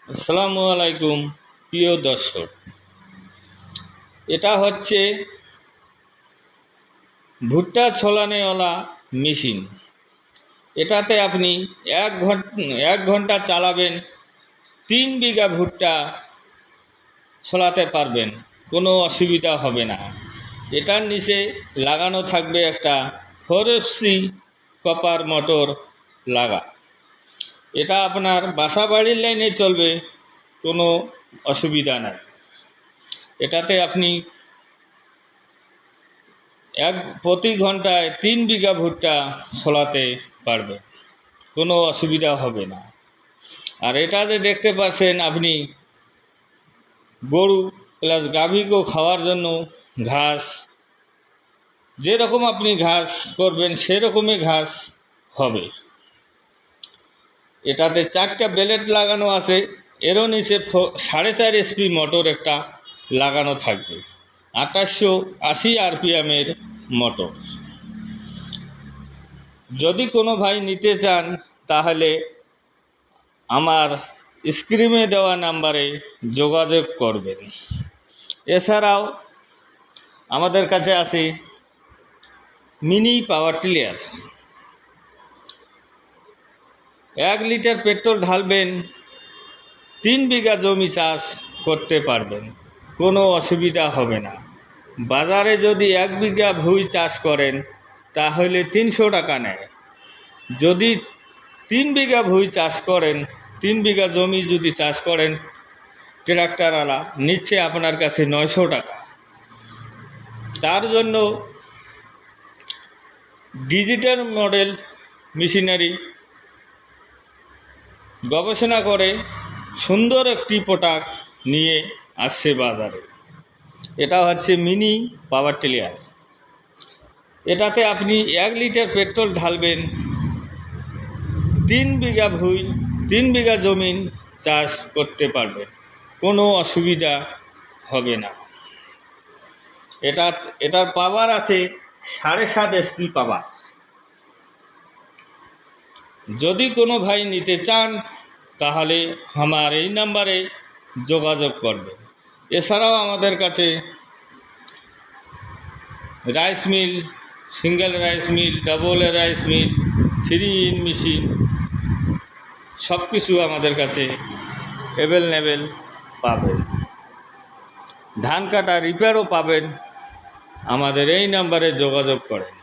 আসসালামু আলাইকুম প্রিয় দর্শক, এটা হচ্ছে ভুট্টা ছলানেওয়ালা মেশিন। এটাতে আপনি এক ঘন্টা চালাবেন, 3 বিঘা ভুট্টা ছলাতে পারবেন, কোনো অসুবিধা হবে না। এটার নিচে লাগানো থাকবে একটা 4FC কপার মোটর লাগা। এটা আপনার বাসা বাড়ির লাইনে চলবে, কোনো অসুবিধা নাই। এটাতে আপনি প্রতি ঘন্টায় 3 বিঘা ভুট্টা ছলাতে পারবেন, কোনো অসুবিধা হবে না। আর এটা যে দেখতে পাচ্ছেন আপনি, গরু প্লাস গাভীকেও খাওয়ার জন্য ঘাস, যেরকম আপনি ঘাস করবেন সেরকমই ঘাস হবে। এটাতে 4টা ব্লেড লাগানো আছে, এরও নিচে 4.5 HP মোটর একটা লাগানো থাকবে, 2880 RPM মোটর। যদি কোনো ভাই নিতে চান তাহলে আমার স্ক্রিনে দেওয়া নাম্বারে যোগাযোগ করবেন। এছাড়াও আমাদের কাছে আছে mini power tiller. 1 litre petrol ঢালবেন, 3 বিঘা জমি চাষ করতে পারবেন, কোনো অসুবিধা হবে না। বাজারে যদি 1 বিঘা ভুঁই চাষ করেন তাহলে 300 টাকা নেয়। যদি 3 বিঘা ভুঁই চাষ করেন, 3 বিঘা জমি যদি চাষ করেন, ট্রাক্টরওয়ালা নিচ্ছে আপনার কাছে 900 টাকা। তার জন্য ডিজিটাল মডেল মেশিনারি গবেষণা করে সুন্দর একটি প্রোডাক্ট নিয়ে আসছে বাজারে। এটা হচ্ছে মিনি পাওয়ার টিলার। এটাতে আপনি 1 লিটার পেট্রোল ঢালবেন, 3 বিঘা ভুঁই, 3 বিঘা জমিন চাষ করতে পারবেন, কোনো অসুবিধা হবে না। এটার পাওয়ার আছে 7.5 HP পাওয়ার। যদি কোনো ভাই নিতে চান তাহলে আমার এই নাম্বারে যোগাযোগ করবেন। এছাড়াও আমাদের কাছে rice mill, single rice mill, double rice mill, 3 in machine সব কিছু আমাদের কাছে অ্যাভেলেবেল পাবেন। ধান কাটা রিপেয়ারও পাবেন। আমাদের এই নাম্বারে যোগাযোগ করেন।